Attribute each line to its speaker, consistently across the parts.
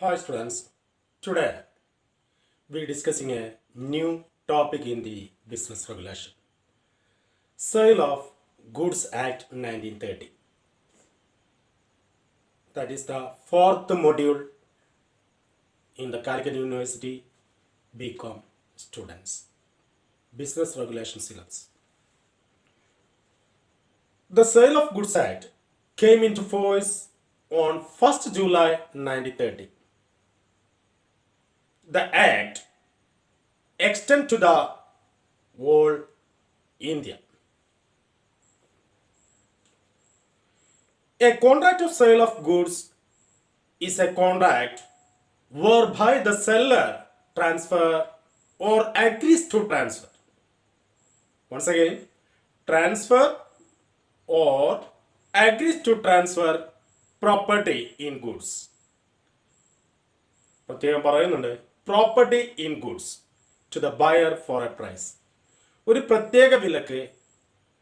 Speaker 1: Hi students, today we are discussing a new topic in the business regulation. Sale of Goods Act 1930. That is the fourth module in the Calicut University BCom students. Business Regulation Syllabus. The Sale of Goods Act came into force on 1st July 1930. The Act extend to the whole India. A contract of sale of goods is a contract whereby the seller transfer or agrees to transfer. Once again, transfer or agrees to transfer property in goods. പ്രത്യേകം പറയുന്നുണ്ട് property in goods to the buyer for a price. ഒരു പ്രത്യേക വിലക്ക്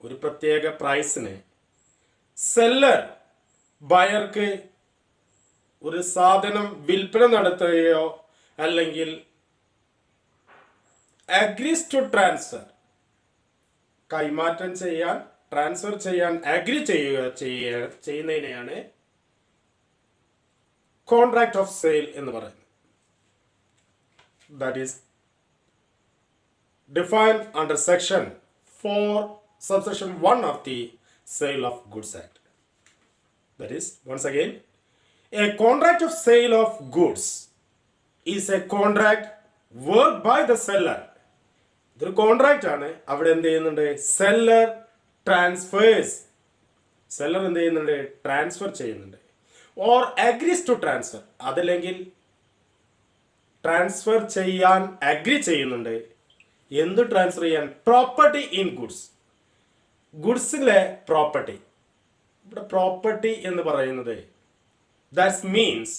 Speaker 1: ഒരു പ്രത്യേക പ്രൈസിന് seller ബയർക്ക് ഒരു സാധനം വിൽപ്പന നടത്തുകയോ അല്ലെങ്കിൽ അഗ്രീസ് ടു ട്രാൻസ്ഫർ കൈമാറ്റം ചെയ്യാൻ ട്രാൻസ്ഫർ ചെയ്യാൻ അഗ്രി ചെയ്യുന്നതിനെയാണ് കോൺട്രാക്ട് ഓഫ് സെയിൽ എന്ന് പറയുന്നത്. That is defined under section 4 subsection 1 of the Sale of Goods Act. That is, once again, a contract of sale of goods is a contract worked by the seller. ഇതൊരു contract ആണ്. അവിടെ എന്ത് ചെയ്യുന്നുണ്ട്? Seller എന്ത് ചെയ്യുന്നുണ്ട്? Transfer ചെയ്യുന്നുണ്ട്. Or agrees to transfer, അതല്ലെങ്കിൽ transfer ചെയ്യാൻ അഗ്രി ചെയ്യുന്നുണ്ട്. എന്ത് ട്രാൻസ്ഫർ ചെയ്യാൻ? Property in goods. ഗുഡ്സിലെ പ്രോപ്പർട്ടി. ഇവിടെ പ്രോപ്പർട്ടി എന്ന് പറയുന്നത് that means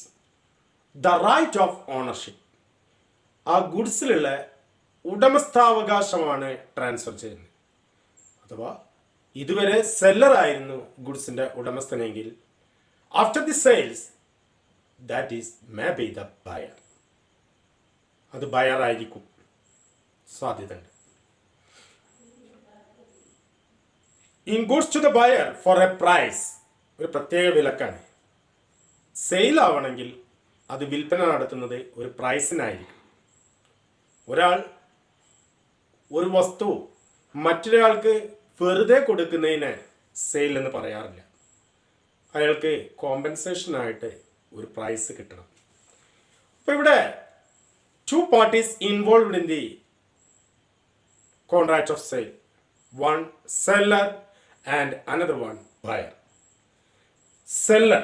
Speaker 1: the right of ownership. ആ ഗുഡ്സിലുള്ള ഉടമസ്ഥാവകാശമാണ് ട്രാൻസ്ഫർ ചെയ്യുന്നത്. അഥവാ ഇതുവരെ സെല്ലർ ആയിരുന്നു ഗുഡ്സിന്റെ ഉടമസ്ഥനെങ്കിൽ after the sales that is may be the buyer. അത് ബയർ ആയിരിക്കും സാധ്യതയുണ്ട്. In goods to the buyer four A price, ഒരു പ്രത്യേക വിലക്കാണ്. സെയിൽ ആവണമെങ്കിൽ അത് വിൽപ്പന നടത്തുന്നത് ഒരു പ്രൈസിനായിരിക്കും. ഒരാൾ ഒരു വസ്തു മറ്റൊരാൾക്ക് വെറുതെ കൊടുക്കുന്നതിന് സെയിൽ എന്ന് പറയാറില്ല. അയാൾക്ക് കോമ്പൻസേഷനായിട്ട് ഒരു പ്രൈസ് കിട്ടണം. അപ്പോൾ ഇവിടെ two parties involved in the contract of sale, one seller and another one buyer. Seller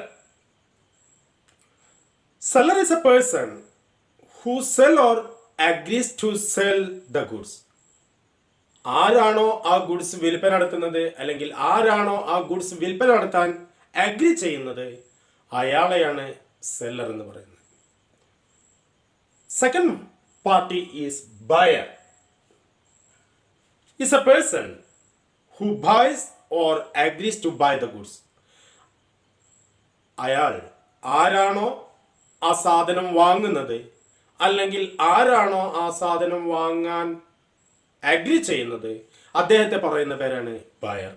Speaker 1: is a person who sell or agrees to sell the goods. ആരാണോ ആ ഗുഡ്സ് വിൽപ്പന നടത്തുന്നത് അല്ലെങ്കിൽ ആരാണോ ആ ഗുഡ്സ് വിൽപ്പന നടത്താൻ അഗ്രി ചെയ്യുന്നത് അയാളെയാണ് സെല്ലർ എന്ന് പറയുന്നത്. Second party is buyer. Is a person who buys or agrees to buy the goods. അയാൾ ആരാണോ ആ സാധനം വാങ്ങുന്നത് അല്ലെങ്കിൽ ആരാണോ ആ സാധനം വാങ്ങാൻ അഗ്രി ചെയ്യുന്നത് അദ്ദേഹത്തെ പറയുന്ന പേരാണ് buyer.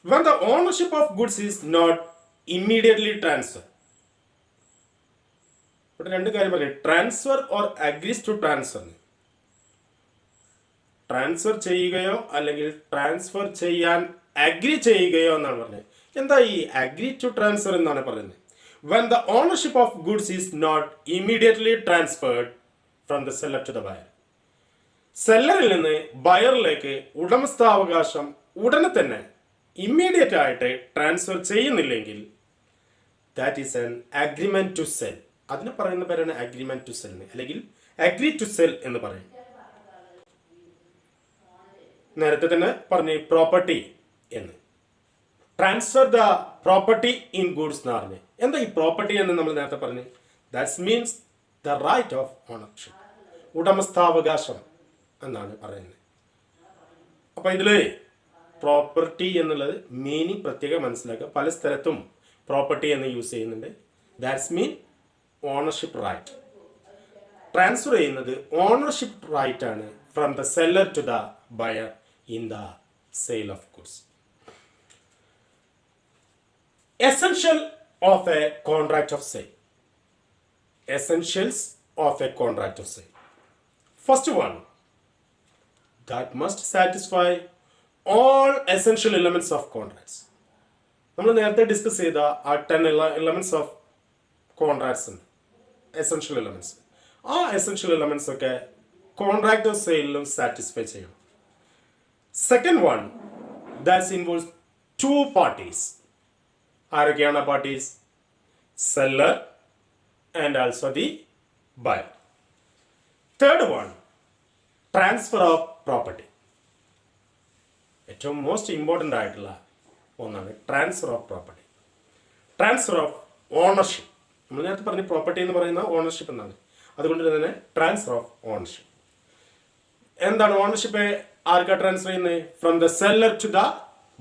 Speaker 1: When the ownership of goods is not immediately transferred. ഇവിടെ രണ്ട് കാര്യം പറയും. Transfer or agrees to transfer. Transfer ചെയ്യുകയോ അല്ലെങ്കിൽ ട്രാൻസ്ഫർ ചെയ്യാൻ അഗ്രി ചെയ്യുകയോ എന്നാണ് പറഞ്ഞത്. എന്താ ഈ അഗ്രി ടു ട്രാൻസ്ഫർ എന്നാണ് പറയുന്നത്? When the ownership of goods is not immediately transferred from the seller to the buyer. സെല്ലറിൽ നിന്ന് ബയറിലേക്ക് ഉടമസ്ഥാവകാശം ഉടനെ തന്നെ ഇമ്മീഡിയറ്റ് ആയിട്ട് ട്രാൻസ്ഫർ ചെയ്യുന്നില്ലെങ്കിൽ that is an agreement to sell. അതിന് പറയുന്ന പേരാണ് അഗ്രിമെന്റ് ടു സെൽ അല്ലെങ്കിൽ അഗ്രി ടു സെൽ എന്ന് പറയും. നേരത്തെ തന്നെ പറഞ്ഞു പ്രോപ്പർട്ടി എന്ന്. Transfer the property in goods എന്ന് പറഞ്ഞു. എന്താ ഈ പ്രോപ്പർട്ടി എന്ന് നമ്മൾ നേരത്തെ പറഞ്ഞു? That means the right of ownership, ഉടമസ്ഥാവകാശം എന്നാണ് പറയുന്നത്. അപ്പൊ ഇതില് പ്രോപ്പർട്ടി എന്നുള്ളത് മീനിങ് പ്രത്യേകം മനസ്സിലാക്കുക. പല സ്ഥലത്തും പ്രോപ്പർട്ടി എന്ന് യൂസ് ചെയ്യുന്നുണ്ട്. That's mean ownership right. Transfer ചെയ്യുന്നത് ഓണർഷിപ്പ് റൈറ്റ് ആണ് from the seller to the buyer in the sale of goods. Essential of a contract of sale. Essentials of a contract of sale. First one, that must satisfy all essential elements of contracts. നമ്മൾ നേരത്തെ discuss ചെയ്ത ആ 10 elements of contracts ഉണ്ട്, essential elements. ആ essential elements ഒക്കെ contract of സെയിലും satisfy ചെയ്യണം. Second one, that involves 2 parties. ആരൊക്കെയാണ് parties? Seller and also the buyer. Third one, transfer of property. ഏറ്റവും മോസ്റ്റ് ഇമ്പോർട്ടൻ്റ് ആയിട്ടുള്ള ഒന്നാണ് transfer of property. Transfer of ownership. നമ്മൾ നേരത്തെ പറഞ്ഞ പ്രോപ്പർട്ടി എന്ന് പറയുന്ന ഓണർഷിപ്പ് എന്നാണ്. അതുകൊണ്ട് തന്നെ ട്രാൻസ്ഫർ ഓഫ് ഓണർഷിപ്പ്. എന്താണ് ഓണർഷിപ്പ്? ആർക്കാ ട്രാൻസ്ഫർ ചെയ്യുന്നത്? From the seller to the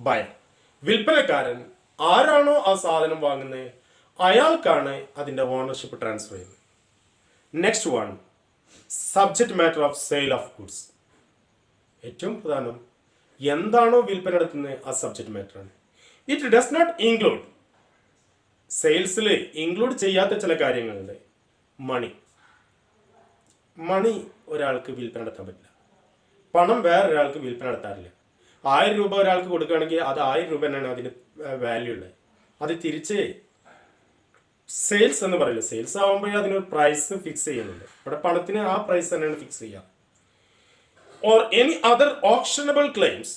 Speaker 1: buyer. വിൽപ്പനക്കാരൻ ആരാണോ ആ സാധനം വാങ്ങുന്നത് അയാൾക്കാണ് അതിൻ്റെ ഓണർഷിപ്പ് ട്രാൻസ്ഫർ ചെയ്യുന്നത്. Next one, subject matter of sale of goods. ഏറ്റവും പ്രധാനം എന്താണോ വിൽപ്പന നടത്തുന്നത് ആ സബ്ജക്റ്റ് മാറ്ററാണ്. ഇറ്റ് ഡസ് നോട്ട് ഇൻക്ലൂഡ്, സെയിൽസിൽ ഇൻക്ലൂഡ് ചെയ്യാത്ത ചില കാര്യങ്ങളുണ്ട്. മണി ഒരാൾക്ക് വിൽപ്പന നടത്താൻ പറ്റില്ല. പണം വേറൊരാൾക്ക് വിൽപ്പന നടത്താറില്ല. 1000 രൂപ ഒരാൾക്ക് കൊടുക്കുകയാണെങ്കിൽ അത് 1000 രൂപ തന്നെയാണ് അതിന് വാല്യൂ ഉള്ളത്. അത് തിരിച്ച് സെയിൽസ് എന്ന് പറയില്ല. സെയിൽസ് ആകുമ്പോഴേ അതിനൊരു പ്രൈസ് ഫിക്സ് ചെയ്യുന്നുണ്ട്. ഇവിടെ പണത്തിന് ആ പ്രൈസ് തന്നെയാണ് ഫിക്സ് ചെയ്യുക. Or any other actionable claims.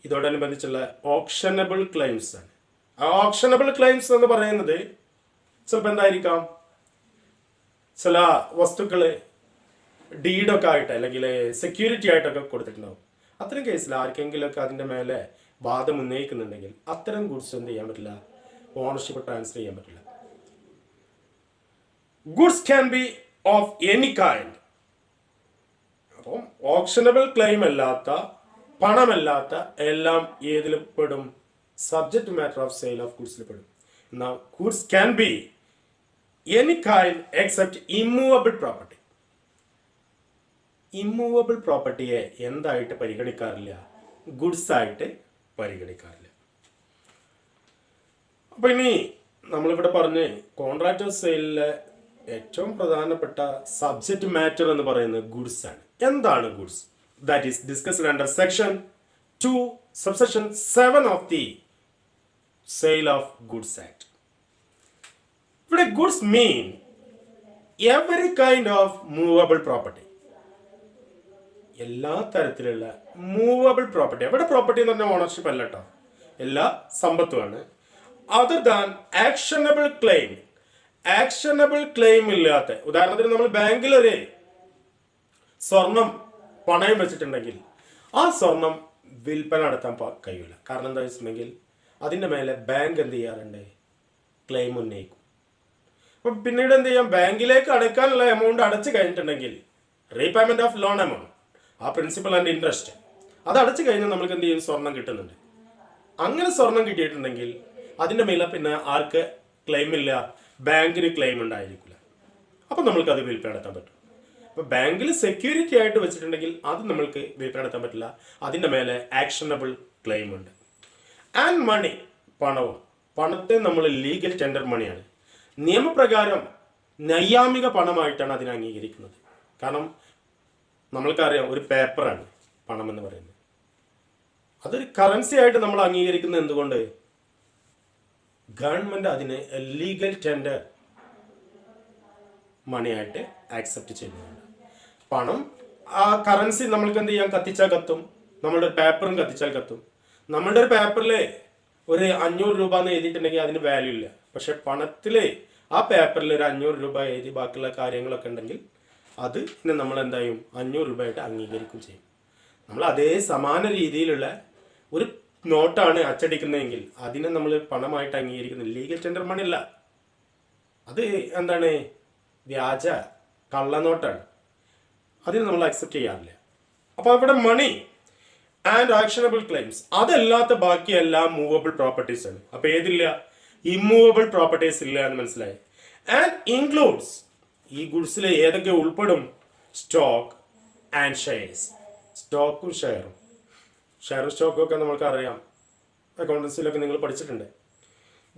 Speaker 1: ഇതോടനുബന്ധിച്ചുള്ള ഓപ്ഷനബിൾ ക്ലെയിംസ് ആണ്. ആ ഓപ്ഷനബിൾ ക്ലെയിംസ് എന്ന് പറയുന്നത് ചിലപ്പോൾ എന്തായിരിക്കാം, ചില വസ്തുക്കൾ ഡീഡൊക്കെ ആയിട്ട് അല്ലെങ്കിൽ സെക്യൂരിറ്റി ആയിട്ടൊക്കെ കൊടുത്തിട്ടുണ്ടാവും. അത്തരം കേസിൽ ആർക്കെങ്കിലുമൊക്കെ അതിൻ്റെ മേലെ വാദം ഉന്നയിക്കുന്നുണ്ടെങ്കിൽ അത്തരം ഗുഡ്സ് എന്ത് ചെയ്യാൻ പറ്റില്ല, ഓണർഷിപ്പ് ട്രാൻസ്ഫർ ചെയ്യാൻ പറ്റില്ല. Goods can be of any kind. അപ്പം ഓപ്ഷനബിൾ ക്ലെയിം അല്ലാത്ത, പണമല്ലാത്ത എല്ലാം ഏതിൽ പെടും? Subject matter of sale of ഗുഡ്സിൽ പെടും. എന്നാൽ goods can be any kind except immovable property. Immovable പ്രോപ്പർട്ടിയെ എന്തായിട്ട് പരിഗണിക്കാറില്ല? ഗുഡ്സ് ആയിട്ട് പരിഗണിക്കാറില്ല. അപ്പോൾ ഇനി നമ്മളിവിടെ പറഞ്ഞ് കോൺട്രാക്ട് ഓഫ് സെയിലിലെ ഏറ്റവും പ്രധാനപ്പെട്ട സബ്ജക്റ്റ് മാറ്റർ എന്ന് പറയുന്നത് ഗുഡ്സ് ആണ്. എന്താണ് goods? That is discussed under section 2 subsection 7 of the sale of goods act. ഇവിടെ goods mean every kind of movable property. എല്ലാ തരത്തിലുള്ള മൂവബിൾ പ്രോപ്പർട്ടി. എവിടെ പ്രോപ്പർട്ടി എന്ന് പറഞ്ഞാൽ ഓണർഷിപ്പ് അല്ല കേട്ടോ, എല്ലാ സമ്പത്തുമാണ്. Other than actionable claim. Actionable claim ഇല്ലാത്ത, ഉദാഹരണത്തിന് നമ്മൾ ബാങ്കിൽ ഒരു സ്വർണം പണയം വെച്ചിട്ടുണ്ടെങ്കിൽ ആ സ്വർണം വിൽപ്പന നടത്താൻ കഴിയില്ല. കാരണം എന്താ വെച്ചിട്ടുണ്ടെങ്കിൽ അതിൻ്റെ മേലെ ബാങ്ക് എന്ത് ചെയ്യാറുണ്ട്? ക്ലെയിം ഉന്നയിക്കും. അപ്പം പിന്നീട് എന്ത് ചെയ്യാം? ബാങ്കിലേക്ക് അടയ്ക്കാനുള്ള എമൗണ്ട് അടച്ചു കഴിഞ്ഞിട്ടുണ്ടെങ്കിൽ റീപേയ്മെന്റ് ഓഫ് ലോൺ എമൗണ്ട്, ആ പ്രിൻസിപ്പൽ ആൻഡ് ഇൻട്രസ്റ്റ്, അത് അടച്ചു കഴിഞ്ഞാൽ നമുക്ക് എന്ത് ചെയ്യും? സ്വർണം കിട്ടുന്നുണ്ട്. അങ്ങനെ സ്വർണം കിട്ടിയിട്ടുണ്ടെങ്കിൽ അതിൻ്റെ മേലെ പിന്നെ ആർക്ക് ക്ലെയിം ഇല്ല? ബാങ്കിന് ക്ലെയിം ഉണ്ടായിരിക്കില്ല. അപ്പം നമ്മൾക്ക് അത് വിൽപ്പന നടത്താൻ പറ്റും. അപ്പോൾ ബാങ്കിൽ സെക്യൂരിറ്റി ആയിട്ട് വെച്ചിട്ടുണ്ടെങ്കിൽ അത് നമ്മൾക്ക് വിൽപ്പന നടത്താൻ പറ്റില്ല. അതിൻ്റെ മേലെ ആക്ഷനബിൾ ക്ലെയിം ഉണ്ട്. ആൻഡ് മണി, പണവും. പണത്തെ നമ്മൾ ലീഗൽ ടെൻഡർ മണിയാണ്. നിയമപ്രകാരം നൈയാമിക പണമായിട്ടാണ് അതിനെ അംഗീകരിക്കുന്നത്. കാരണം നമ്മൾക്കറിയാം, ഒരു പേപ്പറാണ് പണം എന്ന് പറയുന്നത്. അതൊരു കറൻസി ആയിട്ട് നമ്മൾ അംഗീകരിക്കുന്നത് എന്തുകൊണ്ട്? ഗവൺമെൻറ് അതിനെ ലീഗൽ ടെൻഡർ മണിയായിട്ട് ആക്സെപ്റ്റ് ചെയ്യുന്നുണ്ട്. പണം, ആ കറൻസി നമ്മൾക്ക് എന്ത് ചെയ്യാം? കത്തിച്ചാൽ കത്തും. നമ്മളുടെ പേപ്പറും കത്തിച്ചാൽ കത്തും. നമ്മളുടെ ഒരു പേപ്പറിൽ ഒരു 500 രൂപ എന്ന് എഴുതിയിട്ടുണ്ടെങ്കിൽ അതിന് വാല്യൂ ഇല്ല. പക്ഷെ പണത്തിൽ ആ പേപ്പറിൽ ഒരു 500 രൂപ എഴുതി ബാക്കിയുള്ള കാര്യങ്ങളൊക്കെ ഉണ്ടെങ്കിൽ അത് പിന്നെ നമ്മൾ എന്തായും 500 രൂപയായിട്ട് അംഗീകരിക്കും ചെയ്യും. നമ്മൾ അതേ സമാന രീതിയിലുള്ള ഒരു നോട്ടാണ് അച്ചടിക്കുന്നതെങ്കിൽ അതിനെ നമ്മൾ പണമായിട്ട് അംഗീകരിക്കുന്നത് ലീഗൽ ടെൻഡർ മണി അല്ല. അത് എന്താണ്? വ്യാജ കള്ളനോട്ടാണ്. അതിന് നമ്മൾ അക്സെപ്റ്റ് ചെയ്യാറില്ല. അപ്പോൾ അവിടെ മണി ആൻഡ് ആക്ഷനബിൾ ക്ലെയിംസ്, അതല്ലാത്ത ബാക്കിയെല്ലാം മൂവബിൾ പ്രോപ്പർട്ടീസ് ആണ്. അപ്പോൾ ഏതില്ല? ഇമ്മൂവബിൾ പ്രോപ്പർട്ടീസ് ഇല്ല എന്ന് മനസ്സിലായി. ആൻഡ് ഇൻക്ലൂഡ്സ് ഈ ഗുഡ്സിൽ ഏതൊക്കെ ഉൾപ്പെടും? Stock and shares. സ്റ്റോക്കും ഷെയറും. ഷെയറും സ്റ്റോക്കും ഒക്കെ നമ്മൾക്ക് അറിയാം, അക്കൗണ്ടൻസിലൊക്കെ നിങ്ങൾ പഠിച്ചിട്ടുണ്ട്.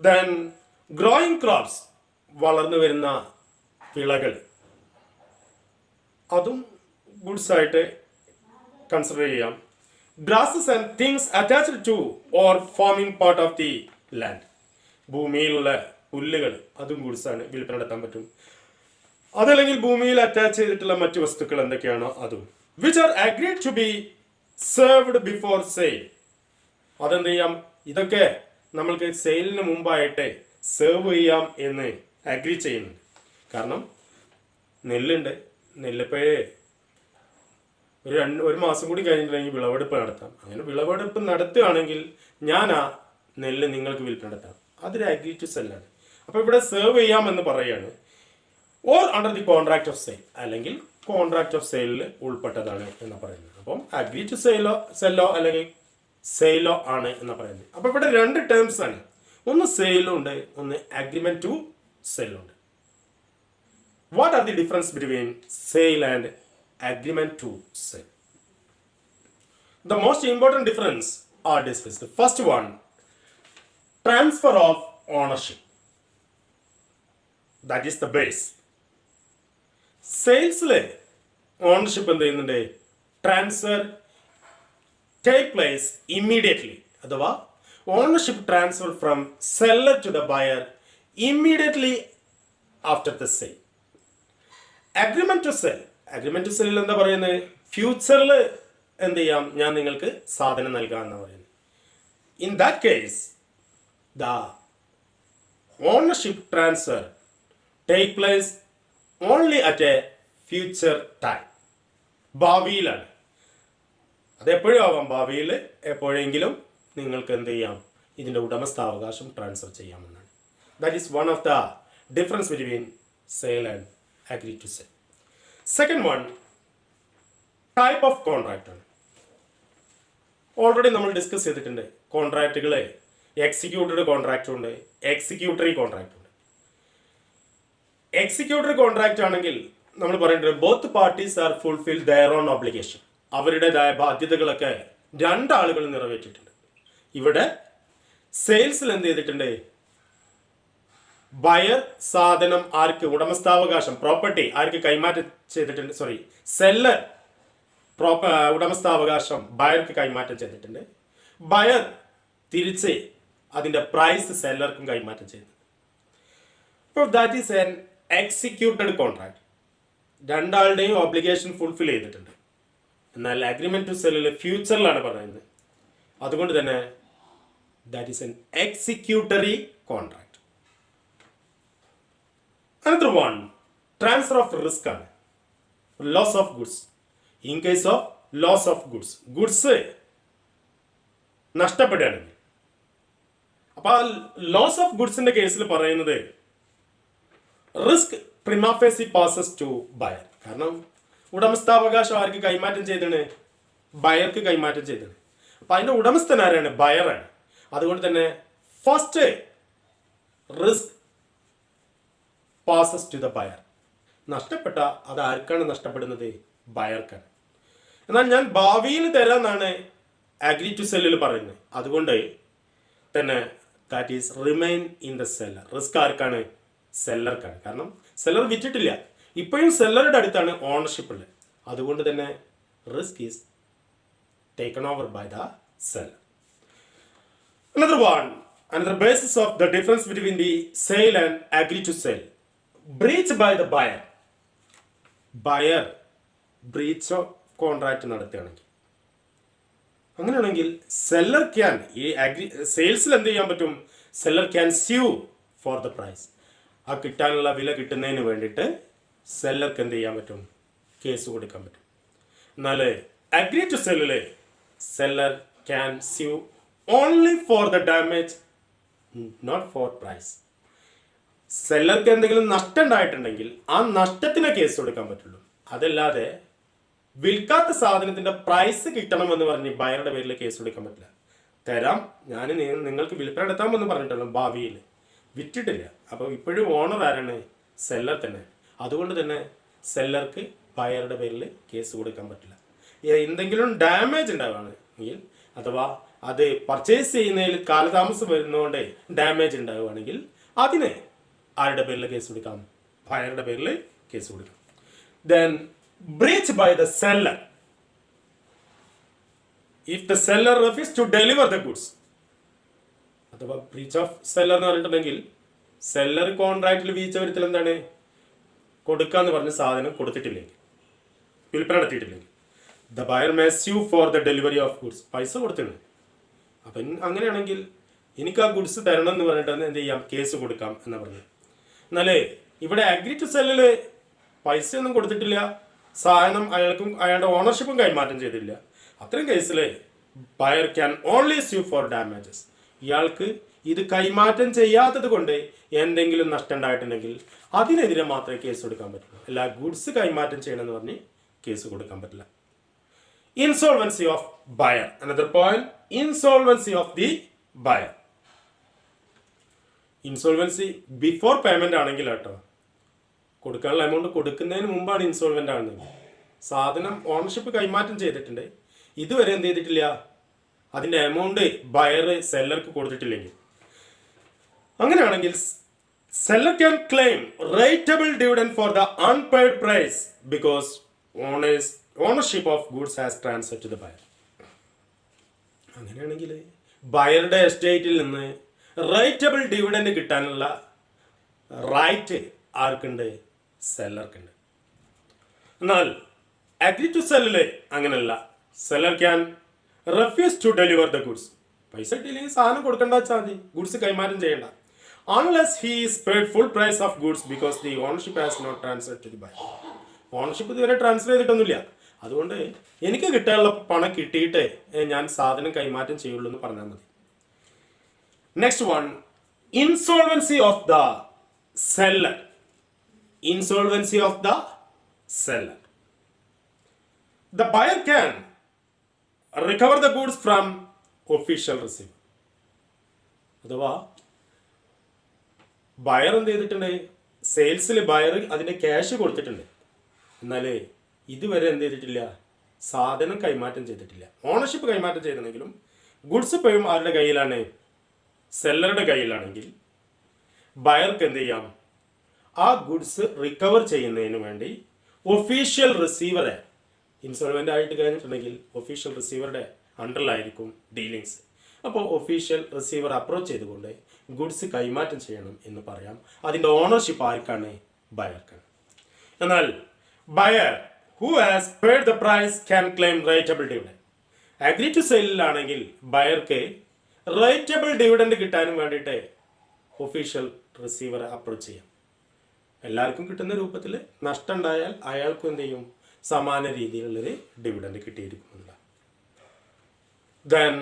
Speaker 1: ദെൻ ഗ്രോയിങ് ക്രോപ്സ്, വളർന്നു വരുന്ന വിളകൾ, അതും ഗുഡ്സ് ആയിട്ട് കൺസിഡർ ചെയ്യാം. Grasses and things attached two or foaming part of the land, ഭൂമിയിലുള്ള പുല്ലുകൾ, അതും ഗുഡ്സാണ്, വിൽപ്പന നടത്താൻ പറ്റും. അതല്ലെങ്കിൽ ഭൂമിയിൽ അറ്റാച്ച് ചെയ്തിട്ടുള്ള മറ്റു വസ്തുക്കൾ എന്തൊക്കെയാണോ അതും. Which are agreed to be served before sale, അതെന്ത് ചെയ്യാം? ഇതൊക്കെ നമ്മൾക്ക് സെയിലിന് മുമ്പായിട്ട് സെർവ് ചെയ്യാം എന്ന് അഗ്രി ചെയ്യുന്നുണ്ട്. കാരണം നെല്ലുണ്ട്, നെല്ലിപ്പോഴേ ഒരു മാസം കൂടി കഴിഞ്ഞിട്ടുണ്ടെങ്കിൽ വിളവെടുപ്പ് നടത്താം. അങ്ങനെ വിളവെടുപ്പ് നടത്തുകയാണെങ്കിൽ ഞാൻ ആ നെല്ല് നിങ്ങൾക്ക് വിൽപ്പന നടത്താം. അതൊരു അഗ്രി ടു സെല്ലാണ്. അപ്പോൾ ഇവിടെ സെർവ് ചെയ്യാമെന്ന് പറയുകയാണ്. Or under the contract of sale, അല്ലെങ്കിൽ കോൺട്രാക്ട് ഓഫ് സെയിലിൽ ഉൾപ്പെട്ടതാണ് എന്ന് പറയുന്നത്. അപ്പം അഗ്രി ടു സെല്ലോ അല്ലെങ്കിൽ സെയിലോ ആണ് എന്ന് പറയുന്നത്. അപ്പോൾ ഇവിടെ രണ്ട് ടേംസ് ആണ്, ഒന്ന് സെയിലും ഉണ്ട്, ഒന്ന് അഗ്രിമെന്റ് ടു സെല്ലുണ്ട്. What are the difference between sale and agreement to sell? The most important difference are discussed. The first one, transfer of ownership. That is the base. സെയിൽസിലെ ഓണർഷിപ്പ് എന്ത് ചെയ്യുന്നുണ്ട്? ട്രാൻസ്ഫർ ടേക്ക് പ്ലേസ് ഇമ്മീഡിയറ്റ്ലി, അഥവാ ownership transfer from seller to the buyer immediately after the sale. Agreement to sell, agreement to സെല്ലിൽ എന്താ പറയുന്നത്? ഫ്യൂച്ചറിൽ എന്ത് ചെയ്യാം, ഞാൻ നിങ്ങൾക്ക് സാധനം നൽകാം എന്നാണ് പറയുന്നത്. In that case the ownership transfer take place only at a future time, ഭാവിയിലാണ്. അതെപ്പോഴും ആവാം, ഭാവിയിൽ എപ്പോഴെങ്കിലും നിങ്ങൾക്ക് എന്ത് ചെയ്യാം, ഇതിൻ്റെ ഉടമസ്ഥാവകാശം ട്രാൻസ്ഫർ ചെയ്യാമെന്നാണ്. That is one of the difference between sale and agree to sell. Second one, type of contract ആണ്. ഓൾറെഡി നമ്മൾ ഡിസ്കസ് ചെയ്തിട്ടുണ്ട്. കോൺട്രാക്റ്റുകളെ എക്സിക്യൂട്ടഡ് കോൺട്രാക്റ്റും ഉണ്ട്, എക്സിക്യൂട്ടറി കോൺട്രാക്റ്റും ഉണ്ട്. എക്സിക്യൂട്ടറി കോൺട്രാക്റ്റ് ആണെങ്കിൽ നമ്മൾ പറയേണ്ടത് both parties R fulfil there on obligation, അവരുടേതായ ബാധ്യതകളൊക്കെ രണ്ടാളുകൾ നിറവേറ്റിയിട്ടുണ്ട്. ഇവിടെ സെയിൽസിൽ എന്ത് ചെയ്തിട്ടുണ്ട്? ബയർ സാധനം ആർക്ക് ഉടമസ്ഥാവകാശം, പ്രോപ്പർട്ടി ആർക്ക് കൈമാറ്റം ചെയ്തിട്ടുണ്ട്? സെല്ലർ ഉടമസ്ഥാവകാശം ബയർക്ക് കൈമാറ്റം ചെയ്തിട്ടുണ്ട്. ബയർ തിരിച്ച് അതിൻ്റെ പ്രൈസ് സെല്ലർക്കും കൈമാറ്റം ചെയ്തു. അപ്പോൾ that is an executed contract. രണ്ടാളുടെയും ഓബ്ലിഗേഷൻ ഫുൾഫിൽ ചെയ്തിട്ടുണ്ട്. എന്നാൽ അഗ്രിമെന്റ് ടു സെല്ലിൽ ഫ്യൂച്ചറിലാണ് പറയുന്നത്. അതുകൊണ്ട് തന്നെ that is an executory contract. Another one, transfer of risk ആണ്, loss of goods. In case of loss of goods, goods നഷ്ടപ്പെടുകയാണെങ്കിൽ, അപ്പോൾ ആ ലോസ് ഓഫ് ഗുഡ്സിന്റെ കേസിൽ പറയുന്നത് risk prima facie passes to buyer. കാരണം ഉടമസ്ഥാവകാശം ആർക്ക് കൈമാറ്റം ചെയ്താണ്? ബയർക്ക് കൈമാറ്റം ചെയ്താണ്. അപ്പോൾ അതിന്റെ ഉടമസ്ഥൻ ആരാണ്? ബയറാണ്. അതുകൊണ്ട് തന്നെ first risk passes to the buyer. നഷ്ടപ്പെട്ട അത് ആർക്കാണ് നഷ്ടപ്പെടുന്നത്? ബയർക്കാണ്. എന്നാൽ ഞാൻ ഭാവിയിൽ തരാമെന്നാണ് അഗ്രി ടു സെല്ലിൽ പറയുന്നത്. അതുകൊണ്ട് തന്നെ that is remain in the seller. Risk ആർക്കാണ്? സെല്ലർക്കാണ്. കാരണം സെല്ലർ വിറ്റിട്ടില്ല, ഇപ്പോഴും സെല്ലറുടെ അടുത്താണ് ഓണർഷിപ്പ് ഉള്ളത്. അതുകൊണ്ട് തന്നെ risk is taken over by the seller. Another basis of the difference between the sale and agree to sell, breach by the buyer. Buyer breach of contract നടത്തുകയാണെങ്കിൽ, അങ്ങനെയാണെങ്കിൽ seller can, ഈ സെയിൽസിൽ എന്ത് ചെയ്യാൻ പറ്റും? Seller can sue for the price. ആ കിട്ടാനുള്ള വില കിട്ടുന്നതിന് വേണ്ടിയിട്ട് സെല്ലർക്ക് എന്ത് ചെയ്യാൻ പറ്റും? കേസ് കൊടുക്കാൻ പറ്റും. എന്നാൽ അഗ്രി ടു സെല്ലിൽ seller can sue only for the damage, not for price. സെല്ലർക്ക് എന്തെങ്കിലും നഷ്ടം ഉണ്ടായിട്ടുണ്ടെങ്കിൽ ആ നഷ്ടത്തിന് കേസ് കൊടുക്കാൻ പറ്റുള്ളൂ. അതല്ലാതെ വിൽക്കാത്ത സാധനത്തിന്റെ പ്രൈസ് കിട്ടണമെന്ന് പറഞ്ഞ് ബയറുടെ പേരിൽ കേസ് കൊടുക്കാൻ പറ്റില്ല. തരാം, ഞാൻ നിങ്ങൾക്ക് വിൽപ്പന നടത്താമെന്ന് പറഞ്ഞിട്ടുള്ളൂ, ഭാവിയിൽ വിറ്റിട്ടില്ല. അപ്പോൾ ഇപ്പോഴും ഓണർ ആരാണ്? സെല്ലർ തന്നെ. അതുകൊണ്ട് തന്നെ സെല്ലർക്ക് ബയറുടെ പേരിൽ കേസ് കൊടുക്കാൻ പറ്റില്ല. എന്തെങ്കിലും ഡാമേജ് ഉണ്ടാവുകയാണെങ്കിൽ അഥവാ അത് പർച്ചേസ് ചെയ്യുന്നതിൽ കാലതാമസം വരുന്നതുകൊണ്ട് ഡാമേജ് ഉണ്ടാവുകയാണെങ്കിൽ അതിന് ആരുടെ പേരിൽ കേസ് കൊടുക്കാം? ബയറുടെ പേരിൽ കേസ് കൊടുക്കാം. Then breach by the seller. If the seller refuse to deliver the goods, അഥവാ ബ്രീച്ച് ഓഫ് സെല്ലർ എന്ന് പറഞ്ഞിട്ടുണ്ടെങ്കിൽ സെല്ലർ കോൺട്രാക്റ്റിൽ വീഴ്ച വരുത്തൽ എന്താണ്? കൊടുക്കാന്ന് പറഞ്ഞ സാധനം കൊടുത്തിട്ടില്ലെങ്കിൽ, വിൽപ്പന നടത്തിയിട്ടില്ലെങ്കിൽ, the buyer may sue for the delivery of goods. പൈസ കൊടുത്തിട്ടുണ്ട്, അപ്പം അങ്ങനെയാണെങ്കിൽ എനിക്ക് ആ ഗുഡ്സ് തരണം എന്ന് പറഞ്ഞിട്ട് എന്ത് ചെയ്യാം? കേസ് കൊടുക്കാം എന്ന് പറഞ്ഞു. എന്നാലേ ഇവിടെ അഗ്രി ടു സെല്ലിൽ പൈസ ഒന്നും കൊടുത്തിട്ടില്ല, സാധനം അയാൾക്കും അയാളുടെ ഓണർഷിപ്പും കൈമാറ്റം ചെയ്തില്ല. അത്തരം കേസിൽ buyer can only sue four damages. ഇയാൾക്ക് ഇത് കൈമാറ്റം ചെയ്യാത്തത് കൊണ്ട് എന്തെങ്കിലും നഷ്ടം ഉണ്ടായിട്ടുണ്ടെങ്കിൽ അതിനെതിരെ മാത്രമേ കേസ് കൊടുക്കാൻ പറ്റുള്ളൂ. അല്ല ഗുഡ്സ് കൈമാറ്റം ചെയ്യണമെന്ന് പറഞ്ഞ് കേസ് കൊടുക്കാൻ പറ്റില്ല. Insolvency of buyer. Another point, insolvency of the buyer. Insolvency before payment ആണെങ്കിൽ കേട്ടോ, കൊടുക്കാനുള്ള എമൗണ്ട് കൊടുക്കുന്നതിന് മുമ്പാണ് ഇൻസോൾവെന്റ് ആകുന്നത്. സാധനം ഓണർഷിപ്പ് കൈമാറ്റം ചെയ്തിട്ടുണ്ട്, ഇതുവരെ എന്ത് ചെയ്തിട്ടില്ല, അതിന്റെ എമൗണ്ട് ബയർ സെല്ലർക്ക് കൊടുത്തിട്ടില്ലെങ്കിൽ, അങ്ങനെയാണെങ്കിൽ seller can claim rateable dividend for the unpaid price because ownership of goods has transfer to the buyer. അങ്ങനെയാണെങ്കിൽ ബയറുടെ എസ്റ്റേറ്റിൽ നിന്ന് റേറ്റബിൾ ഡിവിഡൻഡ് കിട്ടാനുള്ള റൈറ്റ് ആർക്കുണ്ട്? സെല്ലർക്കുണ്ട്. എന്നാൽ അഗ്രി ടു സെല്ലില് അങ്ങനെയല്ല. Seller can refuse to deliver the goods. പൈസ കിട്ടിയില്ലെങ്കിൽ സാധനം കൊടുക്കേണ്ട വെച്ചാൽ മതി, ഗുഡ്സ് കൈമാറ്റം ചെയ്യേണ്ട. Unless he is paid full price of goods because the ownership has not transfer to the buyer. Ownership ഇതുവരെ ട്രാൻസ്ഫർ ചെയ്തിട്ടൊന്നുമില്ല, അതുകൊണ്ട് എനിക്ക് കിട്ടാനുള്ള പണം കിട്ടിയിട്ട് ഞാൻ സാധനം കൈമാറ്റം ചെയ്യുള്ളൂ എന്ന് പറഞ്ഞാൽ മതി. Next one, insolvency of the seller. Insolvency of the seller. The buyer can recover the goods from official receiver. അഥവാ ബയർ എന്ത് ചെയ്തിട്ടുണ്ട്? സെയിൽസിൽ ബയർ അതിന്റെ ക്യാഷ് കൊടുത്തിട്ടുണ്ട്, എന്നാലേ ഇതുവരെ എന്ത് ചെയ്തിട്ടില്ല? സാധനം കൈമാറ്റം ചെയ്തിട്ടില്ല. ഓണർഷിപ്പ് കൈമാറ്റം ചെയ്തിട്ടുണ്ടെങ്കിലും ഗുഡ്സ് ഇപ്പോഴും ആരുടെ കയ്യിലാണ്? സെല്ലറുടെ കയ്യിലാണെങ്കിൽ ബയർക്ക് എന്ത് ചെയ്യാം? ആ ഗുഡ്സ് റിക്കവർ ചെയ്യുന്നതിന് വേണ്ടി ഒഫീഷ്യൽ റിസീവറെ, ഇൻസോൾവെന്റ് ആയിട്ട് കഴിഞ്ഞിട്ടുണ്ടെങ്കിൽ ഒഫീഷ്യൽ റിസീവറുടെ അണ്ടറിലായിരിക്കും ഡീലിങ്സ്. അപ്പോൾ ഒഫീഷ്യൽ റിസീവർ അപ്രോച്ച് ചെയ്തുകൊണ്ട് ഗുഡ്സ് കൈമാറ്റം ചെയ്യണം എന്ന് പറയാം. അതിൻ്റെ ഓണർഷിപ്പ് ആർക്കാണ്? ബയർക്കാണ്. എന്നാൽ buyer who has paid the price can claim rateable dividend. Agree to സെയിലാണെങ്കിൽ ബയർക്ക് റേറ്റബിൾ ഡിവിഡൻഡ് കിട്ടാനും വേണ്ടിയിട്ട് ഒഫീഷ്യൽ റിസീവറെ അപ്രോച്ച് ചെയ്യാം. എല്ലാവർക്കും കിട്ടുന്ന രൂപത്തിൽ നഷ്ടം ഉണ്ടായാൽ അയാൾക്കും എന്ത് ചെയ്യും? സമാന രീതിയിലുള്ളൊരു ഡിവിഡൻഡ് കിട്ടിയിരിക്കുന്നില്ല. Then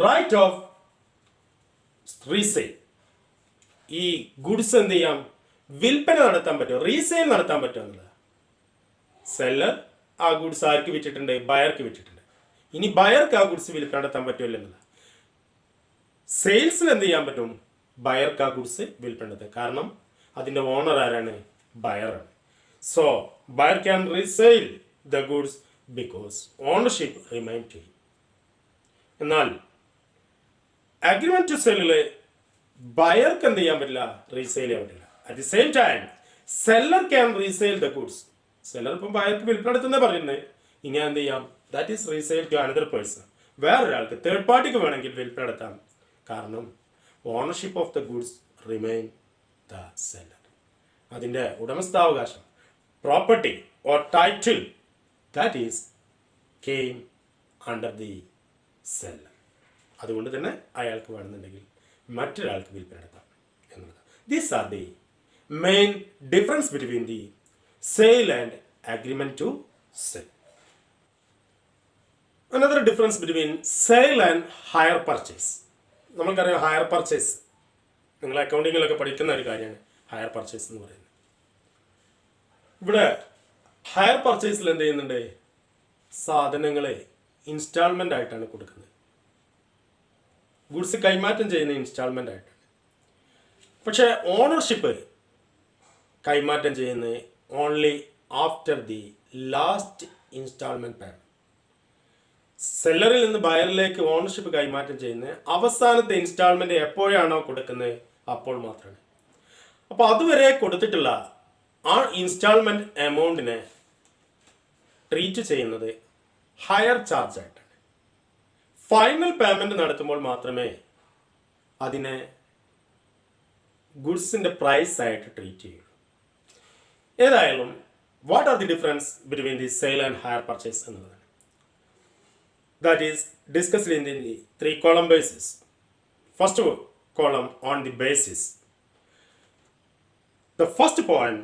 Speaker 1: right of resale. ഈ ഗുഡ്സ് എന്ത് ചെയ്യാം? വിൽപ്പന നടത്താൻ പറ്റുമോ? റീസെയിൽ നടത്താൻ പറ്റുമോ എന്നുള്ളത്. സെല്ലർ ആ ഗുഡ്സ് ആർക്ക് വിറ്റിട്ടുണ്ട്? ബയർക്ക് വിറ്റിട്ടുണ്ട്. ഇനി ബയർക്ക് ആ ഗുഡ്സ് വിൽപ്പന നടത്താൻ പറ്റുമല്ലോ എന്നുള്ളത്. സെയിൽസിൽ എന്ത് ചെയ്യാൻ പറ്റും? ബയർക്ക് ആ ഗുഡ്സ് വിൽപ്പന നടത്താം. കാരണം അതിന്റെ ഓണർ ആരാണ്? ബയറാണ്. So buyer can resell the goods because ownership remain to him. എന്നാൽ അഗ്രിമെന്റ് ടു സെല്ലില് ബയർക്ക് എന്ത് ചെയ്യാൻ പറ്റില്ല? റീസെയിൽ ചെയ്യാൻ പറ്റില്ല. At the same time seller can resale the goods. Seller ഇപ്പം ബയർക്ക് വിൽപ്പന നടത്തുന്നേ പറയുന്നത്, ഇനി എന്ത് ചെയ്യാം? That is resale to another person. വേറൊരാൾക്ക്, തേർഡ് പാർട്ടിക്ക് വേണമെങ്കിൽ വിൽപ്പന നടത്താം. കാരണം ownership of the goods remain the seller. അതിൻ്റെ ഉടമസ്ഥാവകാശം, property or title, that is came under the seller. അതുകൊണ്ട് തന്നെ അയാൾക്ക് വേണമെന്നുണ്ടെങ്കിൽ മറ്റൊരാൾക്ക് വിൽപ്പന നടത്താം എന്നുള്ളത്. These are the main difference between the sale and agreement to sell. Another difference between sale and hire purchase. നമ്മൾക്കറിയാം ഹയർ പർച്ചേസ്, നിങ്ങൾ അക്കൗണ്ടിങ്ങിലൊക്കെ പഠിക്കുന്ന ഒരു കാര്യമാണ് ഹയർ പർച്ചേസ് എന്ന് പറയുന്നത്. ഇവിടെ ഹയർ പർച്ചേസിൽ എന്ത് ചെയ്യുന്നുണ്ട്? സാധനങ്ങളെ ഇൻസ്റ്റാൾമെൻ്റ് ആയിട്ടാണ് കൊടുക്കുന്നത്. ഗുഡ്സ് കൈമാറ്റം ചെയ്യുന്ന ഇൻസ്റ്റാൾമെൻ്റ് ആയിട്ടാണ്. പക്ഷേ ഓണർഷിപ്പ് കൈമാറ്റം ചെയ്യുന്നത് only after the last instalment payment. സെല്ലറിൽ നിന്ന് ബയറിലേക്ക് ഓണർഷിപ്പ് കൈമാറ്റം ചെയ്യുന്നത് അവസാനത്തെ ഇൻസ്റ്റാൾമെൻറ്റ് എപ്പോഴാണോ കൊടുക്കുന്നത് അപ്പോൾ മാത്രമാണ്. അപ്പോൾ അതുവരെ കൊടുത്തിട്ടുള്ള ആ ഇൻസ്റ്റാൾമെൻറ്റ് എമൗണ്ടിനെ ട്രീറ്റ് ചെയ്യുന്നത് ഹയർ ചാർജ് ആയിട്ടാണ്. ഫൈനൽ പേയ്മെൻറ്റ് നടത്തുമ്പോൾ മാത്രമേ അതിനെ ഗുഡ്സിൻ്റെ പ്രൈസ് ആയിട്ട് ട്രീറ്റ് ചെയ്യുള്ളൂ. ഏതായാലും what are the difference between the sale and hire purchase എന്നുള്ളതാണ്. That is discussed in the 3-column basis. First column on the basis. The first point,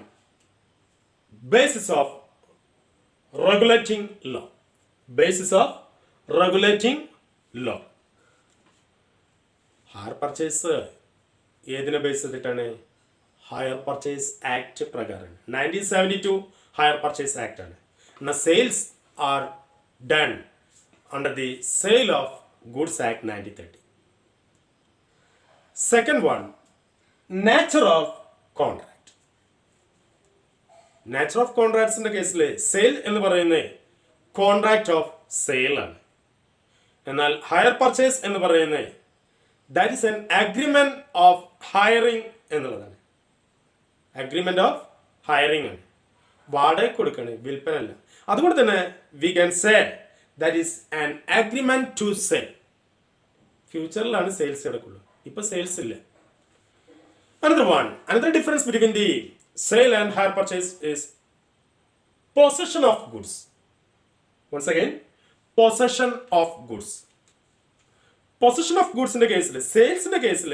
Speaker 1: basis of regulating law. Basis of regulating law. Hire purchase ഏതിനെ base ചെയ്തിട്ടാണ്? Hire purchase act പ്രകാരമാണ്. 1972 hire purchase act ആണ്. എന്നാൽ sales are done under the sale of goods act 1930. Second one, nature of contract. Nature of കോൺട്രാക്ട്സിന്റെ കേസിൽ sale എന്ന് പറയുന്നത് contract of sale ആണ്. എന്നാൽ ഹയർ പർച്ചേസ് എന്ന് പറയുന്നത് that is an agreement of hiring എന്നുള്ളതാണ്. അഗ്രിമെന്റ് ഓഫ് ഹയറിംഗ് ആണ്, വാടക കൊടുക്കണേ, വിൽപ്പന അല്ല. അതുകൊണ്ട് തന്നെ we can say that is an agreement to sell. ഫ്യൂച്ചറിലാണ് സെയിൽസ് നടക്കുള്ളൂ, ഇപ്പൊ സെയിൽസ് ഇല്ല. Another difference between the sale and hire purchase is possession of goods. Once again, possession of goods. Possession of goods in the case, sales in the case,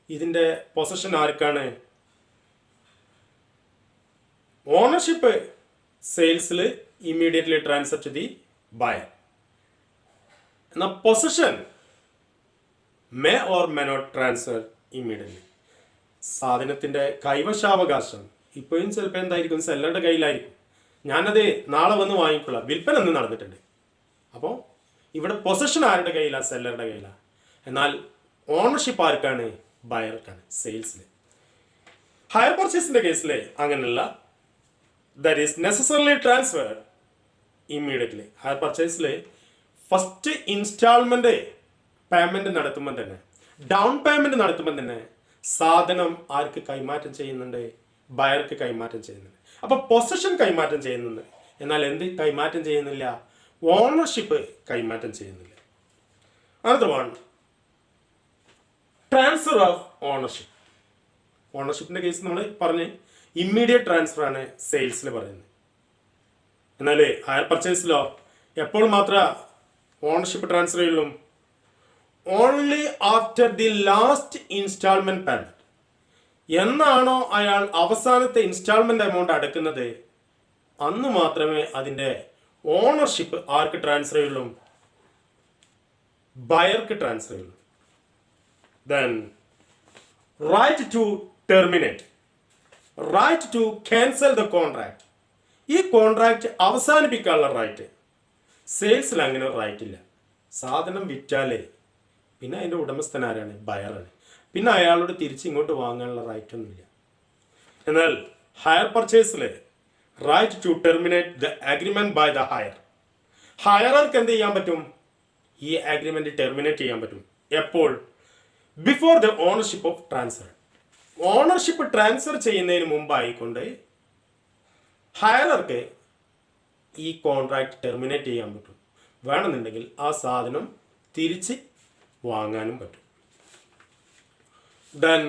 Speaker 1: ഇതിന്റെ possession ആർക്കാണ്? Ownership സെയിൽസിൽ immediately transfer to the buyer. എന്നാൽ possession may or may not transfer immediately. സാധനത്തിന്റെ കൈവശാവകാശം ഇപ്പോഴും ചിലപ്പോൾ എന്തായിരിക്കും? സെല്ലറുടെ കയ്യിലായിരിക്കും. ഞാനത് നാളെ വന്ന് വാങ്ങിക്കൊള്ളാം, വിൽപ്പന ഒന്ന് നടന്നിട്ടുണ്ട്. അപ്പോൾ ഇവിടെ പൊസഷൻ ആരുടെ കയ്യിലാണ്? സെല്ലറുടെ കയ്യിലാണ്. എന്നാൽ ഓണർഷിപ്പ് ആർക്കാണ്? ബയർക്കാണ്, സെയിൽസിൽ. ഹയർ പർച്ചേസിന്റെ കേസിൽ അങ്ങനെയുള്ള that is necessarily transfer immediately. Hire പർച്ചേസിൽ ഫസ്റ്റ് ഇൻസ്റ്റാൾമെന്റ് പേയ്മെന്റ് നടത്തുമ്പോൾ തന്നെ, ഡൗൺ പേയ്മെന്റ് നടത്തുമ്പോൾ തന്നെ സാധനം ആർക്ക് കൈമാറ്റം ചെയ്യുന്നുണ്ട്? ബയർക്ക് കൈമാറ്റം ചെയ്യുന്നുണ്ട്. അപ്പൊ പൊസഷൻ കൈമാറ്റം ചെയ്യുന്നുണ്ട്, എന്നാൽ എന്ത് കൈമാറ്റം ചെയ്യുന്നില്ല? ഓണർഷിപ്പ് കൈമാറ്റം ചെയ്യുന്നില്ല. അടുത്ത വൺ, ട്രാൻസ്ഫർ ഓഫ് ഓണർഷിപ്പ്. ഓണർഷിപ്പിന്റെ കേസ് നമ്മൾ പറഞ്ഞ് ഇമ്മീഡിയറ്റ് ട്രാൻസ്ഫർ ആണ് സെയിൽസിൽ പറയുന്നത്. എന്നാൽ ഹയർ പർച്ചേസിലോ എപ്പോൾ മാത്രമേ ഓണർഷിപ്പ് ട്രാൻസ്ഫർ ചെയ്യുള്ളൂ? Only after the last instalment payment. എന്നാണോ അയാൾ അവസാനത്തെ ഇൻസ്റ്റാൾമെന്റ് എമൗണ്ട് അടക്കുന്നത് അന്ന് മാത്രമേ അതിന്റെ ഓണർഷിപ്പ് ആർക്ക് ട്രാൻസ്ഫർ ചെയ്യുള്ളൂ? ബയർക്ക് ട്രാൻസ്ഫർ ചെയ്യുള്ളൂ. Then right to terminate, right to cancel the contract. ഈ കോൺട്രാക്ട് അവസാനിപ്പിക്കാനുള്ള റൈറ്റ് സെയിൽസിൽ അങ്ങനെ റൈറ്റ് ഇല്ല. സാധനം വിറ്റാലേ പിന്നെ അതിൻ്റെ ഉടമസ്ഥൻ ആരാണ്? ബയറാണ്. പിന്നെ അയാളോട് തിരിച്ചിങ്ങോട്ട് വാങ്ങാനുള്ള റൈറ്റ് ഒന്നുമില്ല. എന്നാൽ ഹയർ പർച്ചേസിൽ right to terminate the agreement by the hire. ഹയർക്ക് എന്ത് ചെയ്യാൻ പറ്റും? ഈ അഗ്രിമെന്റ് ടെർമിനേറ്റ് ചെയ്യാൻ പറ്റും. എപ്പോൾ? Before the ownership of transfer. Ownership transfer ചെയ്യുന്നതിന് മുമ്പായിക്കൊണ്ട് ഹയർക്ക് ഈ കോൺട്രാക്ട് ടെർമിനേറ്റ് ചെയ്യാൻ പറ്റും. വേണമെന്നുണ്ടെങ്കിൽ ആ സാധനം തിരിച്ച് വാങ്ങാനും പറ്റും. Then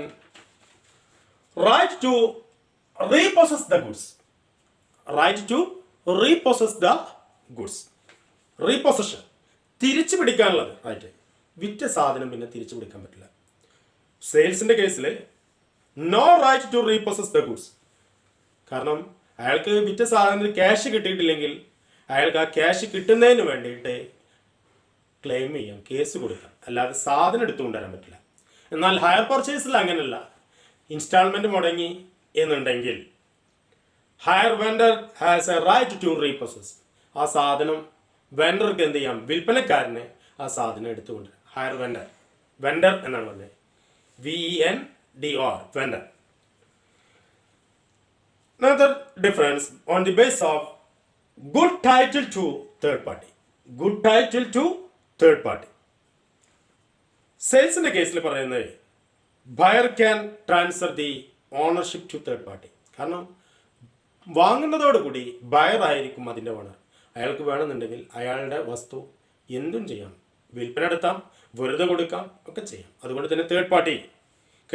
Speaker 1: right to repossess the goods. Right to repossess the goods. Repossession, തിരിച്ചു പിടിക്കാനുള്ളത് റൈറ്റ്. വിറ്റ സാധനം പിന്നെ തിരിച്ചു പിടിക്കാൻ പറ്റില്ല. സെയിൽസിന്റെ കേസിൽ no right to repossess the goods. കാരണം അയാൾക്ക് വിറ്റ സാധനത്തിന് ക്യാഷ് കിട്ടിയിട്ടില്ലെങ്കിൽ അയാൾക്ക് ആ ക്യാഷ് കിട്ടുന്നതിന് വേണ്ടിയിട്ട് ക്ലെയിം ചെയ്യാം, കേസ് കൊടുക്കാം, അല്ലാതെ സാധനം എടുത്തു കൊണ്ടുവരാൻ പറ്റില്ല. എന്നാൽ ഹയർ പർച്ചേസിൽ അങ്ങനെയല്ല. ഇൻസ്റ്റാൾമെന്റ് മുടങ്ങി എന്നുണ്ടെങ്കിൽ hire vendor has a right to repossess. ആ സാധനം വെൻഡർക്ക് എന്ത് ചെയ്യാം? വിൽപ്പനക്കാരന് ആ സാധനം എടുത്തുകൊണ്ട്. ഹയർ വെൻഡർ, വെൻഡർ എന്നാണ് പറഞ്ഞത്, VENDOR, vendor. Another difference on the basis of good title to third party. Good title to third party. സെയിൽസിന്റെ കേസിൽ പറയുന്നത് buyer can transfer the ownership to third party. കാരണം വാങ്ങുന്നതോടുകൂടി ബയർ ആയിരിക്കും അതിൻ്റെ ഓണർ. അയാൾക്ക് വേണമെന്നുണ്ടെങ്കിൽ അയാളുടെ വസ്തു എന്തും ചെയ്യാം, വിൽപ്പന നടത്താം, വെറുതെ കൊടുക്കാം, ഒക്കെ ചെയ്യാം. അതുകൊണ്ട് തന്നെ തേർഡ് പാർട്ടിക്ക്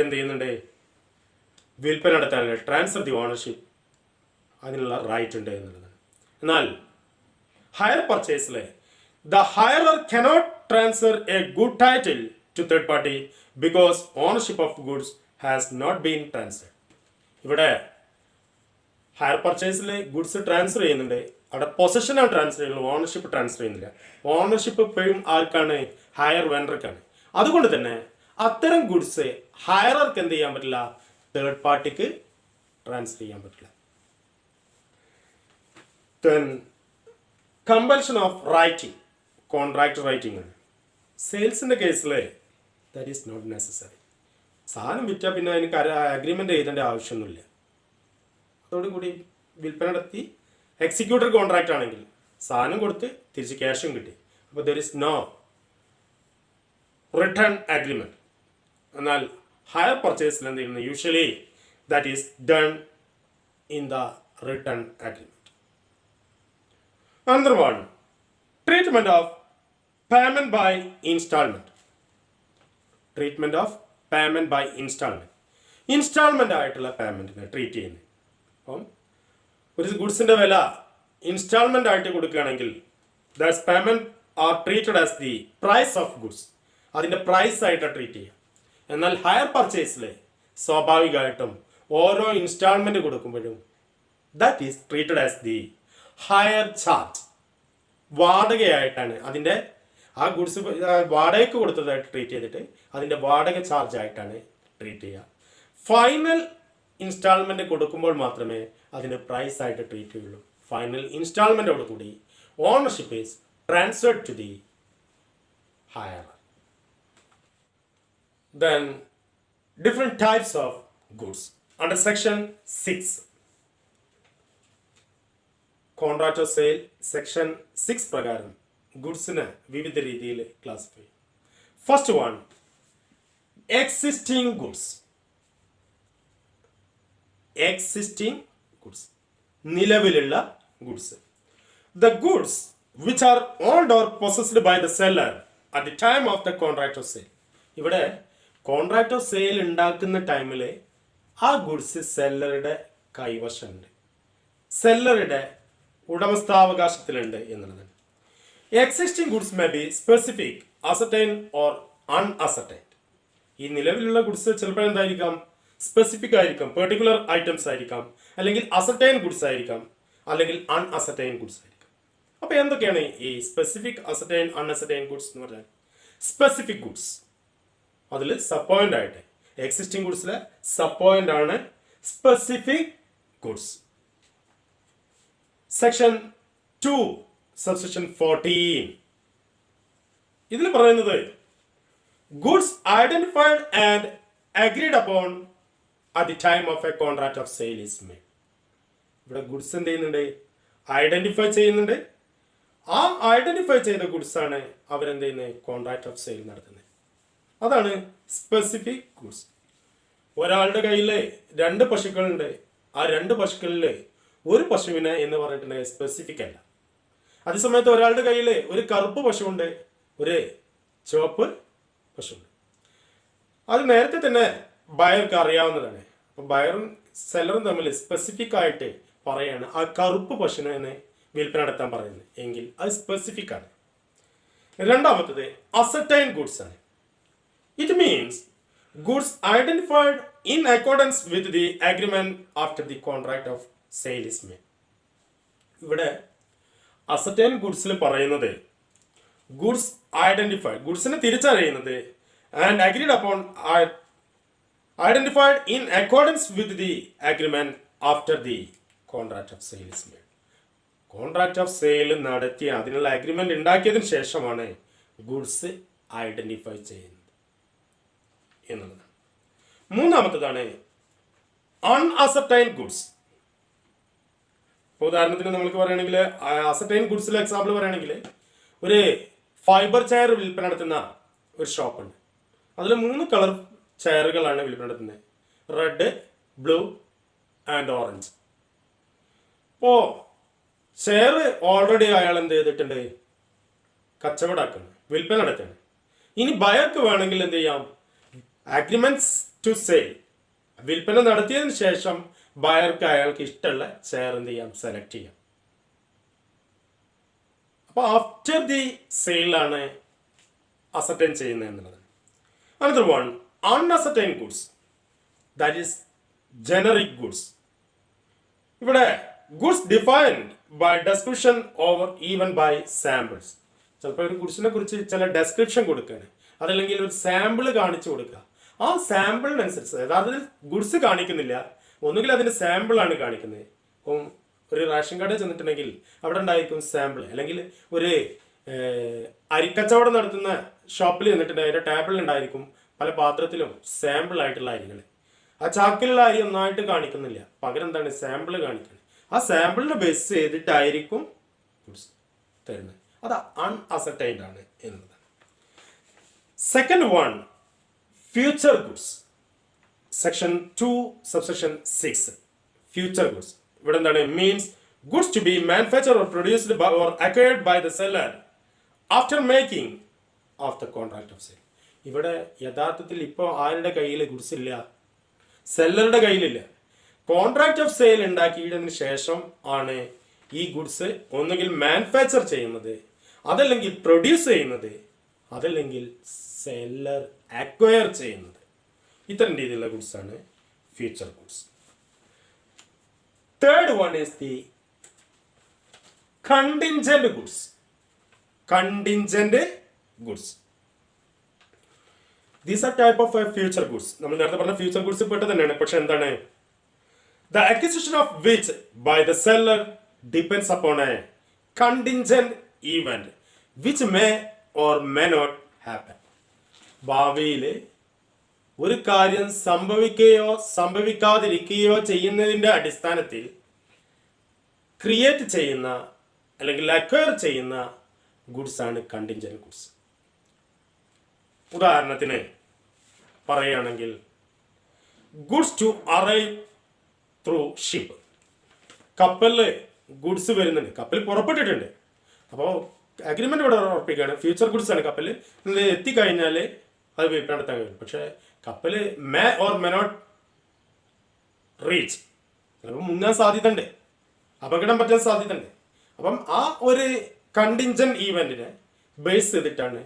Speaker 1: എന്ത് ചെയ്യുന്നുണ്ട്, വിൽപ്പന നടത്താനുള്ള ട്രാൻസ്ഫർ ദി ഓണർഷിപ്പ് അതിനുള്ള റൈറ്റ് ഉണ്ട് എന്നുള്ളതാണ്. എന്നാൽ ഹയർ പർച്ചേസിൽ the hirer cannot transfer a good title to third party because ownership of goods has not been transfer. ഇവിടെ ഹയർ പർച്ചേസിൽ ഗുഡ്സ് ട്രാൻസ്ഫർ ചെയ്യുന്നുണ്ട്, അവിടെ പൊസഷനാണ് ട്രാൻസ്ഫർ ചെയ്യുന്നത്, ഓണർഷിപ്പ് ട്രാൻസ്ഫർ ചെയ്യുന്നില്ല. ഓണർഷിപ്പ് ഇപ്പോഴും ആർക്കാണ്, ഹയർ വെണ്ടർക്കാണ്. അതുകൊണ്ട് തന്നെ അത്തരം ഗുഡ്സ് ഹയർക്ക് എന്ത് ചെയ്യാൻ പറ്റില്ല, തേർഡ് പാർട്ടിക്ക് ട്രാൻസ്ഫർ ചെയ്യാൻ പറ്റില്ല. Then compulsion of writing, contract writing ആണ്. സെയിൽസിൻ്റെ കേസിൽ ദാറ്റ് ഈസ് നോട്ട് നെസസറി. സാധനം വിറ്റാൽ പിന്നെ അതിന് അഗ്രിമെൻ്റ് എഴുതേണ്ട ആവശ്യമൊന്നുമില്ല. അതോടുകൂടി വിൽപ്പന നടത്തി എക്സിക്യൂട്ടർ കോൺട്രാക്റ്റ് ആണെങ്കിൽ സാധനം കൊടുത്ത് തിരിച്ച് ക്യാഷും കിട്ടി. അപ്പോൾ there is no return agreement. എന്നാൽ ഹയർ പർച്ചേസിൽ എന്ത് ചെയ്യുന്നത്, usually that is done in the return agreement. Another one, treatment of payment by installment. Treatment of payment by installment. Instalment ആയിട്ടുള്ള പേയ്മെൻറ്റിനെ ട്രീറ്റ് ചെയ്യുന്നത്. അപ്പം ഒരു ഗുഡ്സിൻ്റെ വില ഇൻസ്റ്റാൾമെൻ്റ് ആയിട്ട് കൊടുക്കുകയാണെങ്കിൽ that's payment are treated as the price of goods. അതിൻ്റെ price ആയിട്ട് treat ചെയ്യുക. എന്നാൽ ഹയർ പർച്ചേസിൽ സ്വാഭാവികമായിട്ടും ഓരോ ഇൻസ്റ്റാൾമെൻറ്റ് കൊടുക്കുമ്പോഴും that is treated as the hire charge. വാടകയായിട്ടാണ് അതിൻ്റെ ആ ഗുഡ്സ് വാടകയ്ക്ക് കൊടുത്തതായിട്ട് ട്രീറ്റ് ചെയ്തിട്ട് അതിൻ്റെ വാടക ചാർജ് ആയിട്ടാണ് ട്രീറ്റ് ചെയ്യുക. ഫൈനൽ ഇൻസ്റ്റാൾമെൻറ്റ് കൊടുക്കുമ്പോൾ മാത്രമേ അതിന് പ്രൈസ് ആയിട്ട് ട്രീറ്റ് ചെയ്യുള്ളൂ. ഫൈനൽ ഇൻസ്റ്റാൾമെൻറ്റോട് കൂടി ownership is transferred to the hire. Then different types of goods under section 6. Contract of sale section 6 പ്രകാരം ഗുഡ്സിനെ വിവിധ രീതിയിൽ ക്ലാസിഫൈ ചെയ്യും. First one, existing goods. Existing goods, നിലവിലുള്ള goods. The goods which are old or possessed by the seller at the time of the contract of sale. ഇവിടെ contract of sale ഉണ്ടാക്കുന്ന ടൈമിൽ ആ ഗുഡ്സ് സെല്ലറുടെ കൈവശമുണ്ട്, സെല്ലറുടെ ഉടമസ്ഥാവകാശത്തിലുണ്ട് എന്നുള്ളതാണ്. Existing goods may be specific, ascertain or unascertained. ഈ നിലവിലുള്ള ഗുഡ്സ് ചിലപ്പോൾ എന്തായിരിക്കാം, സ്പെസിഫിക് ആയിരിക്കാം, പെർട്ടിക്കുലർ ഐറ്റംസ് ആയിരിക്കാം, അല്ലെങ്കിൽ അസർട്ടൈൻ ഗുഡ്സ് ആയിരിക്കാം, അല്ലെങ്കിൽ അൺഅസർട്ടൈൻ ഗുഡ്സ് ആയിരിക്കാം. അപ്പോൾ എന്തൊക്കെയാണ് ഈ സ്പെസിഫിക്, അസർട്ടൈൻ, അൺഅസർട്ടൈൻ ഗുഡ്സ് എന്ന് പറഞ്ഞാൽ? സ്പെസിഫിക് ഗുഡ്സ് അതിൽ സപ്പോയിൻ്റ് ആയിട്ട്, എക്സിസ്റ്റിംഗ് ഗുഡ്സിലെ സപ്പോയിൻ്റ് ആണ് സ്പെസിഫിക് ഗുഡ്സ്. സെക്ഷൻ 2 സബ്സെക്ഷൻ 14 ഇതിൽ പറയുന്നത് goods identified and agreed upon at the time of a contract of sale is made. ഇവിടെ ഗുഡ്സ് എന്ത് ചെയ്യുന്നുണ്ട്, ഐഡന്റിഫൈ ചെയ്യുന്നുണ്ട്. ആ ഐഡന്റിഫൈ ചെയ്ത ഗുഡ്സ് ആണ് അവരെന്ത് ചെയ്യുന്നത്, കോൺട്രാക്ട് ഓഫ് സെയിൽ നടത്തുന്നത്. അതാണ് സ്പെസിഫിക് ഗുഡ്സ്. ഒരാളുടെ കയ്യിൽ 2 പശുക്കളുണ്ട്, ആ 2 പശുക്കളിൽ ഒരു പശുവിനെ എന്ന് പറഞ്ഞിട്ടുണ്ടെങ്കിൽ സ്പെസിഫിക് അല്ല. അതേസമയത്ത് ഒരാളുടെ കയ്യിൽ ഒരു കറുപ്പ് പശുവുണ്ട്, ഒരു ചുവപ്പ് പശുവുണ്ട്. അത് നേരത്തെ തന്നെ ബയർക്ക് അറിയാവുന്നതാണ്. അപ്പം ബയറും സെല്ലറും തമ്മിൽ സ്പെസിഫിക് ആയിട്ട് പറയാണ് ആ കറുപ്പ് പശുവിനെ വിൽപ്പന നടത്താൻ പറയുന്നത് എങ്കിൽ അത് സ്പെസിഫിക് ആണ്. രണ്ടാമത്തത് അസർട്ടൈൻ ഗുഡ്സ് ആണ്. It means goods identified in accordance with the agreement after the contract of sale is made. ഇവിടെ അസർട്ടൈൻ ഗുഡ്സിൽ പറയുന്നത് ഗുഡ്സ് ഐഡന്റിഫൈഡ്, ഗുഡ്സിനെ തിരിച്ചറിയുന്നത് and agreed upon identified in accordance with the agreement after the contract of sale is made. Contract of sale നടത്തി അതിനുള്ള agreement ഉണ്ടാക്കിയതിന് ശേഷമാണ് goods identify ചെയ്യുന്നത് എന്നുള്ളതാണ്. മൂന്നാമത്തതാണ് അൺഅസർട്ടൈൻ goods. ഇപ്പോൾ ഉദാഹരണത്തിന് നമുക്ക് പറയുകയാണെങ്കിൽ അസർട്ടൈൻ ഗുഡ്സിലെ എക്സാമ്പിൾ പറയുകയാണെങ്കിൽ ഒരു ഫൈബർ ചെയർ വിൽപ്പന നടത്തുന്ന ഒരു ഷോപ്പുണ്ട്. അതിൽ 3 കളർ ചെയറുകളാണ് വിൽപ്പന നടത്തുന്നത്, റെഡ്, ബ്ലൂ ആൻഡ് ഓറഞ്ച്. അപ്പോൾ ചെയർ ഓൾറെഡി അയാൾ എന്ത് ചെയ്തിട്ടുണ്ട്, കച്ചവടാക്കുന്നു, വിൽപ്പന നടത്തുകയാണ്. ഇനി ബയർക്ക് വേണമെങ്കിൽ എന്ത് ചെയ്യാം, അഗ്രിമെന്റ്സ് ടു സെയിൽ, വിൽപ്പന നടത്തിയതിന് ശേഷം ബയർക്ക് അയാൾക്ക് ഇഷ്ടമുള്ള ചെയർ എന്ത് ചെയ്യാം, സെലക്ട് ചെയ്യാം. അപ്പോൾ ആഫ്റ്റർ ദി സെയിലാണ് അസർട്ടൈൻ ചെയ്യുന്നത് എന്നുള്ളത്. Another one, unascertain goods, that is generic goods. ഇവിടെ goods defined by description over even by samples. ചിലപ്പോൾ ഒരു ഗുഡ്സിനെ കുറിച്ച് ചില ഡെസ്ക്രിപ്ഷൻ കൊടുക്കുകയാണ്, അതല്ലെങ്കിൽ ഒരു സാമ്പിൾ കാണിച്ചു കൊടുക്കുക. ആ സാമ്പിളിനനുസരിച്ച് യഥാർത്ഥത്തിൽ ഗുഡ്സ് കാണിക്കുന്നില്ല, ഒന്നുകിൽ അതിന്റെ സാമ്പിളാണ് കാണിക്കുന്നത്. ഇപ്പം ഒരു റേഷൻ കടയിൽ ചെന്നിട്ടുണ്ടെങ്കിൽ അവിടെ ഉണ്ടായിരിക്കും സാമ്പിൾ, അല്ലെങ്കിൽ ഒരു അരിക്കച്ചവടം നടത്തുന്ന ഷോപ്പിൽ ചെന്നിട്ടുണ്ടെങ്കിൽ അതിന്റെ ടേബിളിൽ ഉണ്ടായിരിക്കും പല പാത്രത്തിലും സാമ്പിൾ ആയിട്ടുള്ള അരികൾ. ആ ചാക്കിലുള്ള അരി ഒന്നായിട്ട് കാണിക്കുന്നില്ല, പകരം എന്താണ് സാമ്പിൾ കാണിക്കുന്നത്. ആ സാമ്പിളിനെ ബേസ് ചെയ്തിട്ടായിരിക്കും ഗുഡ്സ് തരുന്നത്. അത് അൺഅസർട്ടൈൻഡ് ആണ് എന്നതാണ്. Second one, future goods. Section 2 subsection 6 future goods. ഇവിടെ എന്താണ്, means goods to be manufacture or produced or acquired by the seller after making of the contract of sale. ഇവിടെ യഥാർത്ഥത്തിൽ ഇപ്പോൾ ആരുടെ കയ്യിൽ ഗുഡ്സ് ഇല്ല, സെല്ലറുടെ കയ്യിലില്ല. കോൺട്രാക്ട് ഓഫ് സെയിൽ ഉണ്ടാക്കിയതിന് ശേഷം ആണ് ഈ ഗുഡ്സ് ഒന്നുകിൽ മാനുഫാക്ചർ ചെയ്യുന്നത്, അതല്ലെങ്കിൽ പ്രൊഡ്യൂസ് ചെയ്യുന്നത്, അതല്ലെങ്കിൽ സെല്ലർ അക്വയർ ചെയ്യുന്നത്. ഇത്തരം രീതിയിലുള്ള ഗുഡ്സ് ആണ് future goods. Third one is the contingent goods. Contingent goods, these are type of future goods. നമ്മൾ നേരത്തെ പറഞ്ഞ ഫ്യൂച്ചർ ഗുഡ്സ് പെട്ട് തന്നെയാണ്, പക്ഷെ എന്താണ്, the acquisition of which by the seller depends upon a contingent event which may or may not happen. ഭാവിയിൽ ഒരു കാര്യം സംഭവിക്കുകയോ സംഭവിക്കാതിരിക്കുകയോ ചെയ്യുന്നതിൻ്റെ അടിസ്ഥാനത്തിൽ ക്രിയേറ്റ് ചെയ്യുന്ന അല്ലെങ്കിൽ അക്വയർ ചെയ്യുന്ന ഗുഡ്സ് ആണ് കണ്ടിൻജന്റ് ഗുഡ്സ്. ഉദാഹരണത്തിന് പറയുകയാണെങ്കിൽ goods to arrive through ship. കപ്പലിൽ ഗുഡ്സ് വരുന്നുണ്ട്, കപ്പൽ പുറപ്പെട്ടിട്ടുണ്ട്, അപ്പോൾ അഗ്രിമെന്റ് ഇവിടെ ഉറപ്പിക്കുകയാണ്, ഫ്യൂച്ചർ ഗുഡ്സ് ആണ് കപ്പൽ എത്തിക്കഴിഞ്ഞാൽ അത് വിൽപ്പന നടത്താൻ കഴിയും. പക്ഷേ കപ്പൽ may or may not reach, ചിലപ്പോൾ മുങ്ങാൻ സാധ്യതയുണ്ട്, അപകടം പറ്റാൻ സാധ്യതയുണ്ട്. അപ്പം ആ ഒരു കണ്ടിൻജന്റ് ഈവന്റിനെ ബേസ് ചെയ്തിട്ടാണ്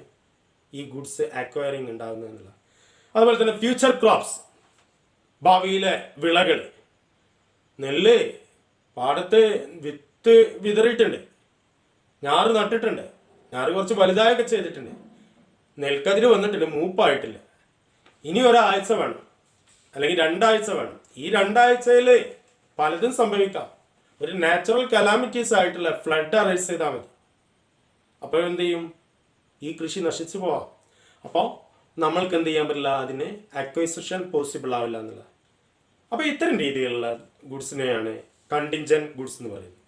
Speaker 1: ഈ ഗുഡ്സ് അക്വയറിങ് ഉണ്ടാകുന്നത് എന്നുള്ളത്. അതുപോലെ തന്നെ ഫ്യൂച്ചർ ക്രോപ്സ്, ഭാവിയിലെ വിളകൾ. നെല്ല് പാടത്ത് വിത്ത് വിതറിയിട്ടുണ്ട്, ഞാറ് നട്ടിട്ടുണ്ട്, ഞാറ് കുറച്ച് വലുതായൊക്കെ ചെയ്തിട്ടുണ്ട്, നെൽക്കതിര് വന്നിട്ടുണ്ട്, മൂപ്പായിട്ടില്ല, ഇനി ഒരാഴ്ച വേണം അല്ലെങ്കിൽ 2 ആഴ്ച വേണം. ഈ 2 ആഴ്ചയിൽ പലതും സംഭവിക്കാം. ഒരു നാച്ചുറൽ കലാമിറ്റീസ് ആയിട്ടുള്ള ഫ്ലഡ് അറൈസ് ചെയ്താൽ മതി, അപ്പോൾ എന്ത് ചെയ്യും, ഈ കൃഷി നശിച്ചു പോവാം. അപ്പോൾ നമ്മൾക്ക് എന്ത് ചെയ്യാൻ പറ്റില്ല, അതിന് അക്വൈസിഷൻ പോസിബിൾ ആവില്ല എന്നുള്ളത്. അപ്പോൾ ഇത്തരം രീതിയിലുള്ള ഗുഡ്സിനെയാണ് കണ്ടിൻജന്റ് ഗുഡ്സ് എന്ന് പറയുന്നത്.